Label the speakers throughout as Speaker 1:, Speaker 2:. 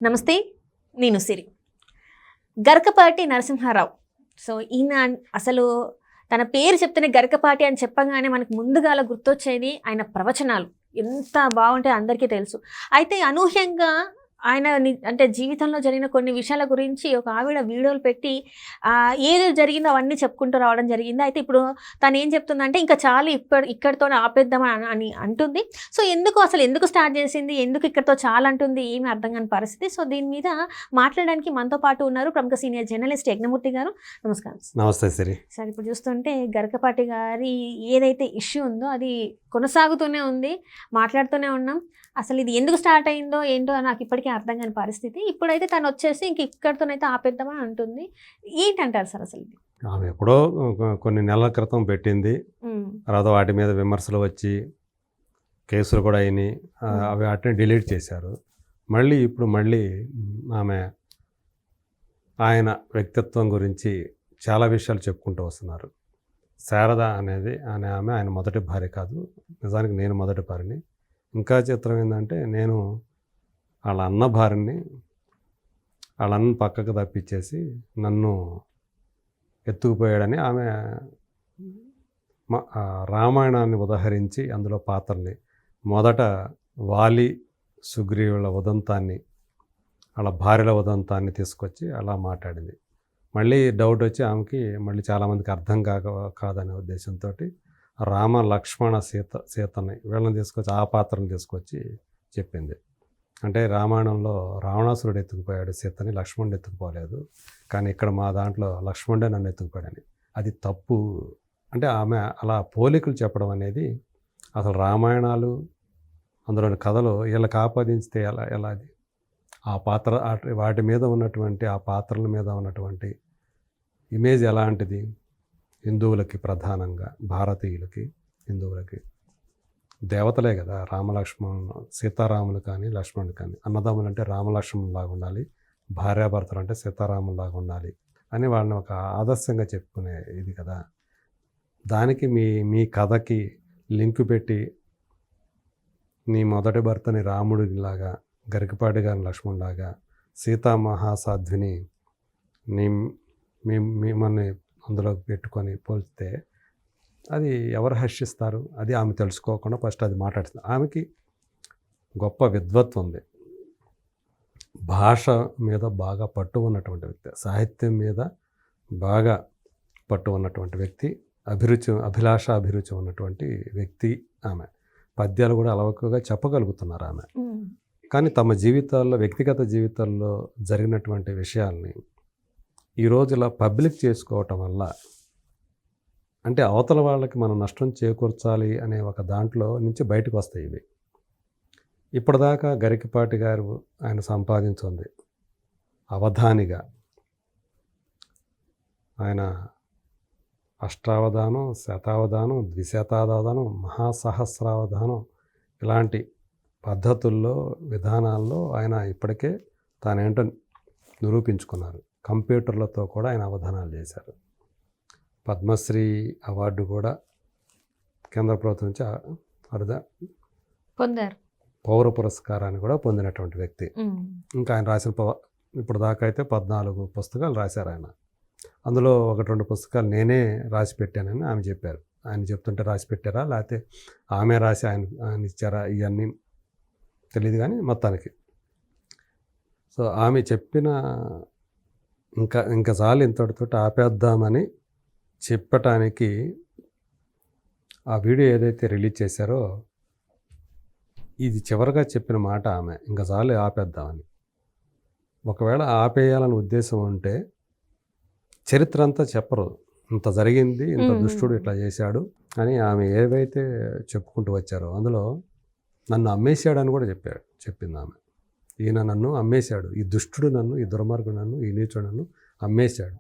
Speaker 1: నమస్తే. నేను సిరి. గరకపాటి నరసింహారావు. సో, ఈయన అసలు తన పేరు చెప్తేనే గరకపాటి అని చెప్పగానే మనకు ముందుగాల గుర్తొచ్చేది ఆయన ప్రవచనాలు. ఎంత బావుంటాయో అందరికీ తెలుసు. అయితే అనూహ్యంగా ఆయన అంటే జీవితంలో జరిగిన కొన్ని విషయాల గురించి ఒక ఆవిడ వీడియోలు పెట్టి ఏది జరిగిందో అవన్నీ చెప్పుకుంటూ రావడం జరిగింది. అయితే ఇప్పుడు తనేం చెప్తుందంటే ఇంకా చాలు ఇక్కడితోనే ఆపేద్దాం అని అంటుంది. సో, ఎందుకు స్టార్ట్ చేసింది? ఎందుకు ఇక్కడితో చాలంటుంది? ఏమీ అర్థం కాని పరిస్థితి. సో, దీని మీద మాట్లాడడానికి మనతో పాటు ఉన్నారు ప్రముఖ సీనియర్ జర్నలిస్ట్ యజ్ఞమూర్తి గారు. నమస్కారం.
Speaker 2: నమస్తే సిరి.
Speaker 1: సార్, ఇప్పుడు చూస్తుంటే గరకపాటి గారి ఏదైతే ఇష్యూ ఉందో అది కొనసాగుతూనే ఉంది. మాట్లాడుతూనే ఉన్నాం. అసలు ఇది ఎందుకు స్టార్ట్ అయిందో ఏంటో నాకు ఇప్పటికీ అర్థం కాని పరిస్థితి. ఇప్పుడైతే తను వచ్చేసి ఇక్కడితోనైతే ఆపేద్దామని అంటుంది. ఏంటంటారు సార్ అసలు ఇది?
Speaker 2: ఆమె ఎప్పుడో కొన్ని నెలల క్రితం పెట్టింది. తర్వాత వాటి మీద విమర్శలు వచ్చి కేసులు కూడా అయినాయి. అవి వాటిని డిలీట్ చేశారు. ఇప్పుడు మళ్ళీ ఆమె ఆయన వ్యక్తిత్వం గురించి చాలా విషయాలు చెప్పుకుంటూ వస్తున్నారు. శారద అనేది ఆమె ఆయన మొదటి భార్య కాదు. నిజానికి నేను మొదటి భార్యని. ఇంకా చిత్రం ఏంటంటే నేను వాళ్ళ అన్న భార్యని, వాళ్ళ అన్న పక్కకు తప్పించేసి నన్ను ఎత్తుకుపోయాడని ఆమె రామాయణాన్ని ఉదహరించి అందులో పాత్రని మొదట వాలి సుగ్రీవుల ఉదంతాన్ని, వాళ్ళ భార్యల ఉదంతాన్ని తీసుకొచ్చి అలా మాట్లాడింది. మళ్ళీ డౌట్ వచ్చి ఆమెకి మళ్ళీ చాలామందికి అర్థం కాదనే ఉద్దేశంతో రామ లక్ష్మణ సీతని వీళ్ళని తీసుకొచ్చి ఆ పాత్రను తీసుకొచ్చి చెప్పింది. అంటే రామాయణంలో రావణాసురుడు ఎత్తుకుపోయాడు సీతని, లక్ష్మణుడు ఎత్తుకుపోలేదు. కానీ ఇక్కడ మా దాంట్లో లక్ష్మణుడే నన్ను ఎత్తుకుపోయాడని. అది తప్పు. అంటే ఆమె అలా పోలికలు చెప్పడం అనేది అసలు రామాయణాలు అందులోని కథలు వీళ్ళకి ఆపాదించితే ఎలా అది ఆ పాత్ర వాటి మీద ఉన్నటువంటి ఆ పాత్రల మీద ఉన్నటువంటి ఇమేజ్ ఎలాంటిది? హిందువులకి ప్రధానంగా, భారతీయులకి, హిందువులకి దేవతలే కదా రామలక్ష్మణులు, సీతారాములు కానీ లక్ష్మణుడు కానీ. అన్నదమ్ములు అంటే రామలక్ష్మణులాగా ఉండాలి, భార్యాభర్తలు అంటే సీతారాములాగా ఉండాలి అని వాళ్ళని ఒక ఆదర్శంగా చెప్పుకునే ఇది కదా. దానికి మీ కథకి లింకు పెట్టి నీ మొదటి భర్తని రాముడిలాగా, గరికపాటి గారిని లక్ష్మణులాగా, సీతామహాసాధ్విని మిమ్మల్ని అందులో పెట్టుకొని పోల్చితే అది ఎవరు హర్షిస్తారు? అది ఆమె తెలుసుకోకుండా ఫస్ట్ అది మాట్లాడుతుంది. ఆమెకి గొప్ప విద్వత్వం ఉంది, భాష మీద బాగా పట్టు ఉన్నటువంటి వ్యక్తి, సాహిత్యం మీద బాగా పట్టు ఉన్నటువంటి వ్యక్తి, అభిలాష ఉన్నటువంటి వ్యక్తి ఆమె. పద్యాలు కూడా అలవకగా చెప్పగలుగుతున్నారు ఆమె. కానీ తమ జీవితాల్లో, వ్యక్తిగత జీవితాల్లో జరిగినటువంటి విషయాల్ని ఈరోజు ఇలా పబ్లిక్ చేసుకోవటం వల్ల అంటే అవతల వాళ్ళకి మనం నష్టం చేకూర్చాలి అనే ఒక దాంట్లో నుంచి బయటకు వస్తాయి ఇవి. ఇప్పటిదాకా గరికపాటి గారు ఆయన సంపాదించింది అవధానిగా ఆయన అష్టావధానం, శతావధానం, ద్విశతావధానం, మహాసహస్రావధానం ఇలాంటి పద్ధతుల్లో, విధానాల్లో ఆయన ఇప్పటికే తానేంటో నిరూపించుకున్నారు. కంప్యూటర్లతో కూడా ఆయన అవధానాలు చేశారు. పద్మశ్రీ అవార్డు కూడా కేంద్ర ప్రభుత్వం నుంచి
Speaker 1: పొందారు.
Speaker 2: పౌర పురస్కారాన్ని కూడా పొందినటువంటి వ్యక్తి. ఇంకా ఆయన రాసిన ఇప్పుడు దాకా అయితే 14 పుస్తకాలు రాశారు ఆయన. అందులో 1-2 పుస్తకాలు నేనే రాసి పెట్టానని ఆమె చెప్పారు. ఆయన చెప్తుంటే రాసి పెట్టారా లేకపోతే ఆమె రాసి ఆయన ఇచ్చారా ఇవన్నీ తెలియదు. కానీ మొత్తానికి సో ఆమె చెప్పిన ఇంకా చాలు, ఇంతటితో ఆపేద్దామని చెప్పటానికి ఆ వీడియో ఏదైతే రిలీజ్ చేశారో ఇది చివరిగా చెప్పిన మాట ఆమె, ఇంకా చాలు ఆపేద్దామని. ఒకవేళ ఆపేయాలని ఉద్దేశం ఉంటే చరిత్ర అంతా చెప్పరు, ఇంత జరిగింది, ఇంత దుష్టుడు ఇట్లా చేశాడు అని ఆమె ఏవైతే చెప్పుకుంటూ వచ్చారో అందులో నన్ను అమ్మేశాడని కూడా చెప్పింది ఆమె. ఈయన నన్ను అమ్మేశాడు, ఈ దుష్టుడు నన్ను, ఈ దుర్మార్గుడు నన్ను, ఈ నీచుడు నన్ను అమ్మేశాడు.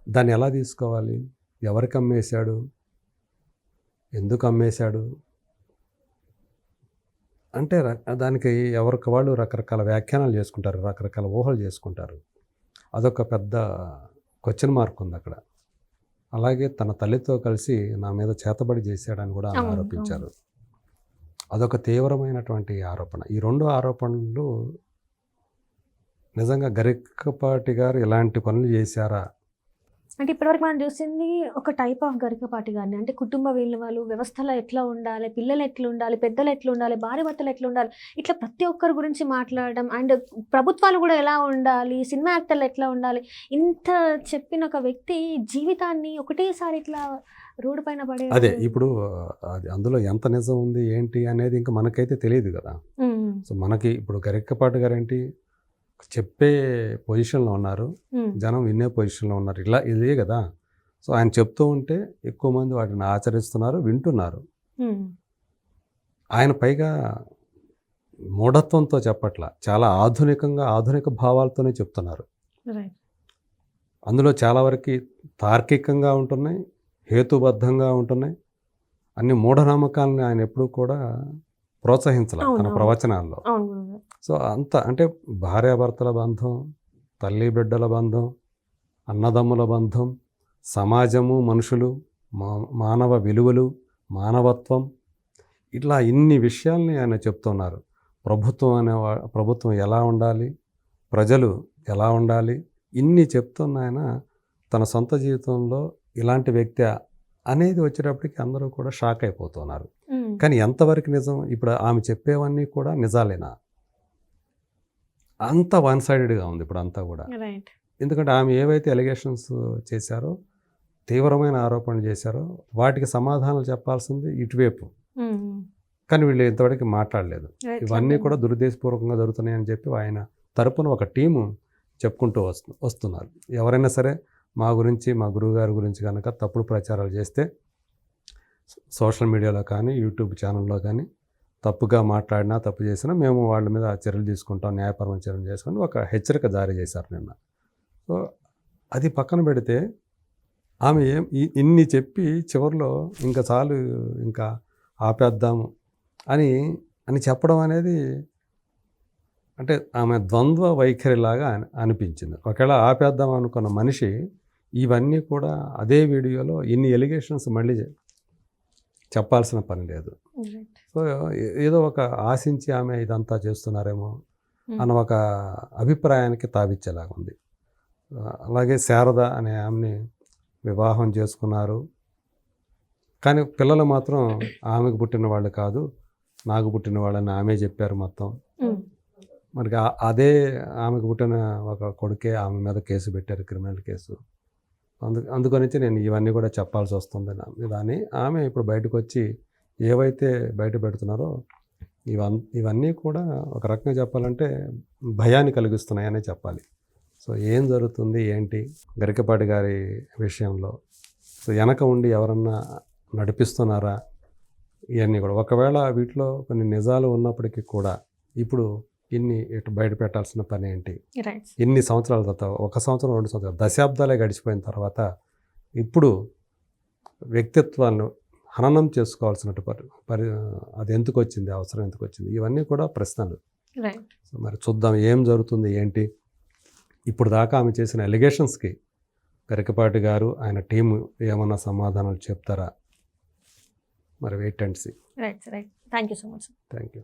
Speaker 2: దాన్ని ఎలా తీసుకోవాలి? ఎవరికి అమ్మేశాడు? ఎందుకు అమ్మేశాడు? అంటే దానికి ఎవరికి వాళ్ళు రకరకాల వ్యాఖ్యానాలు చేసుకుంటారు, రకరకాల ఊహలు చేసుకుంటారు. అదొక పెద్ద క్వశ్చన్ మార్క్ ఉంది అక్కడ. అలాగే తన తల్లితో కలిసి నా మీద చేతబడి చేశాడని కూడా ఆరోపించారు. అదొక తీవ్రమైనటువంటి ఆరోపణ. ఈ 2 ఆరోపణలు నిజంగా గరికపాటి గారు ఇలాంటి పనులు చేశారా?
Speaker 1: అంటే ఇప్పటివరకు మనం చూసింది ఒక టైప్ ఆఫ్ గరికపాటి గారిని. అంటే కుటుంబ విలువలు, వ్యవస్థలో ఎట్లా ఉండాలి, పిల్లలు ఎట్లా ఉండాలి, పెద్దలు ఎట్లా ఉండాలి, భార్యాభర్తలు ఎట్లా ఉండాలి, ఇట్లా ప్రతి ఒక్కరి గురించి మాట్లాడడం. అండ్ ప్రభుత్వాలు కూడా ఎలా ఉండాలి, సినిమా యాక్టర్లు ఎట్లా ఉండాలి, ఇంత చెప్పిన ఒక వ్యక్తి జీవితాన్ని ఒకటేసారి ఇట్లా రోడ్డు పైన పడే.
Speaker 2: అదే ఇప్పుడు అది అందులో ఎంత నిజం ఉంది ఏంటి అనేది ఇంకా మనకైతే తెలియదు కదా. సో మనకి ఇప్పుడు గరికపాటి గారు ఏంటి చెప్పే పొజిషన్లో ఉన్నారు, జనం వినే పొజిషన్లో ఉన్నారు, ఇలా ఇదే కదా. సో ఆయన చెప్తూ ఉంటే ఎక్కువ మంది వాటిని ఆచరిస్తున్నారు, వింటున్నారు. ఆయన పైగా మూఢత్వంతో చెప్పట్ల, చాలా ఆధునికంగా ఆధునిక భావాలతోనే చెప్తున్నారు. అందులో చాలా వరకు తార్కికంగా ఉంటున్నాయి, హేతుబద్ధంగా ఉంటున్నాయి. అన్ని మూఢనమ్మకాలని ఆయన ఎప్పుడూ కూడా ప్రోత్సహించాలి తన ప్రవచనాల్లో. సో అంత అంటే భార్యాభర్తల బంధం, తల్లి బిడ్డల బంధం, అన్నదమ్ముల బంధం, సమాజము, మనుషులు, మానవ విలువలు, మానవత్వం, ఇట్లా ఇన్ని విషయాల్ని ఆయన చెప్తున్నారు. ప్రభుత్వం ఎలా ఉండాలి, ప్రజలు ఎలా ఉండాలి, ఇన్ని చెప్తున్న ఆయన తన సొంత జీవితంలో ఇలాంటి వ్యక్తి అనేది వచ్చేటప్పటికి అందరూ కూడా షాక్ అయిపోతున్నారు. కానీ ఎంతవరకు నిజం? ఇప్పుడు ఆమె చెప్పేవన్నీ కూడా నిజాలేనా? అంత వన్ సైడెడ్గా ఉంది ఇప్పుడు అంతా కూడా. ఎందుకంటే ఆమె ఏవైతే ఎలిగేషన్స్ చేశారో, తీవ్రమైన ఆరోపణలు చేశారో, వాటికి సమాధానాలు చెప్పాల్సింది ఇటువైపు. కానీ వీళ్ళు ఇంతవరకు మాట్లాడలేదు. ఇవన్నీ కూడా దురుద్దేశపూర్వకంగా జరుగుతున్నాయని చెప్పి ఆయన తరపున ఒక టీము చెప్పుకుంటూ వస్తున్నారు. ఎవరైనా సరే మా గురించి, మా గురువుగారి గురించి కనుక తప్పుడు ప్రచారాలు చేస్తే సోషల్ మీడియాలో కానీ, యూట్యూబ్ ఛానల్లో కానీ తప్పుగా మాట్లాడినా, తప్పు చేసినా మేము వాళ్ళ మీద చర్యలు తీసుకుంటాం, న్యాయపరమైన చర్యలు చేసుకొని ఒక హెచ్చరిక జారీ చేశారు నిన్న. సో అది పక్కన పెడితే ఆమె ఇన్ని చెప్పి చివరిలో ఇంకా చాలు, ఇంకా ఆపేద్దాము అని చెప్పడం అనేది అంటే ఆమె ద్వంద్వ వైఖరిలాగా అనిపించింది. ఒకవేళ ఆపేద్దాం అనుకున్న మనిషి ఇవన్నీ కూడా అదే వీడియోలో ఇన్ని ఎలిగేషన్స్ మళ్ళీ చెప్పాల్సిన పని లేదు. సో ఏదో ఒక ఆశించి ఆమె ఇదంతా చేస్తున్నారేమో అన్న ఒక అభిప్రాయానికి తావిచ్చేలాగా ఉంది. అలాగే శారద అనే ఆమెని వివాహం చేసుకున్నారు, కానీ పిల్లలు మాత్రం ఆమెకు పుట్టిన వాళ్ళు కాదు, నాకు పుట్టిన వాళ్ళని ఆమె చెప్పారు మొత్తం. మరి అదే ఆమెకు పుట్టిన ఒక కొడుకే ఆమె మీద కేసు పెట్టారు, క్రిమినల్ కేసు. అందుకని నేను ఇవన్నీ కూడా చెప్పాల్సి వస్తుంది అని ఆమె ఇప్పుడు బయటకు వచ్చి ఏవైతే బయట పెడుతున్నారో ఇవన్నీ కూడా ఒక రకంగా చెప్పాలంటే భయాన్ని కలిగిస్తున్నాయనే చెప్పాలి. సో ఏం జరుగుతుంది ఏంటి గరికపాటి గారి విషయంలో? సో వెనక ఉండి ఎవరన్నా నడిపిస్తున్నారా? ఇవన్నీ కూడా ఒకవేళ వీటిలో కొన్ని నిజాలు ఉన్నప్పటికీ కూడా ఇప్పుడు ఇన్ని ఇటు బయట పెట్టాల్సిన పని ఏంటి? ఇన్ని సంవత్సరాల తర్వాత, 1 సంవత్సరం 2 సంవత్సరాలు, దశాబ్దాలే గడిచిపోయిన తర్వాత ఇప్పుడు వ్యక్తిత్వాన్ని హననం చేసుకోవాల్సినట్టు అది ఎందుకు వచ్చింది, అవసరం ఎందుకు వచ్చింది, ఇవన్నీ కూడా ప్రశ్నలు. సో మరి చూద్దాం ఏం జరుగుతుంది ఏంటి. ఇప్పుడు దాకా ఆమె చేసిన ఎలిగేషన్స్కి గరికపాటి గారు ఆయన టీము ఏమన్నా సమాధానాలు చెప్తారా? మరి wait and see.
Speaker 1: Thank you so much.
Speaker 2: Thank you.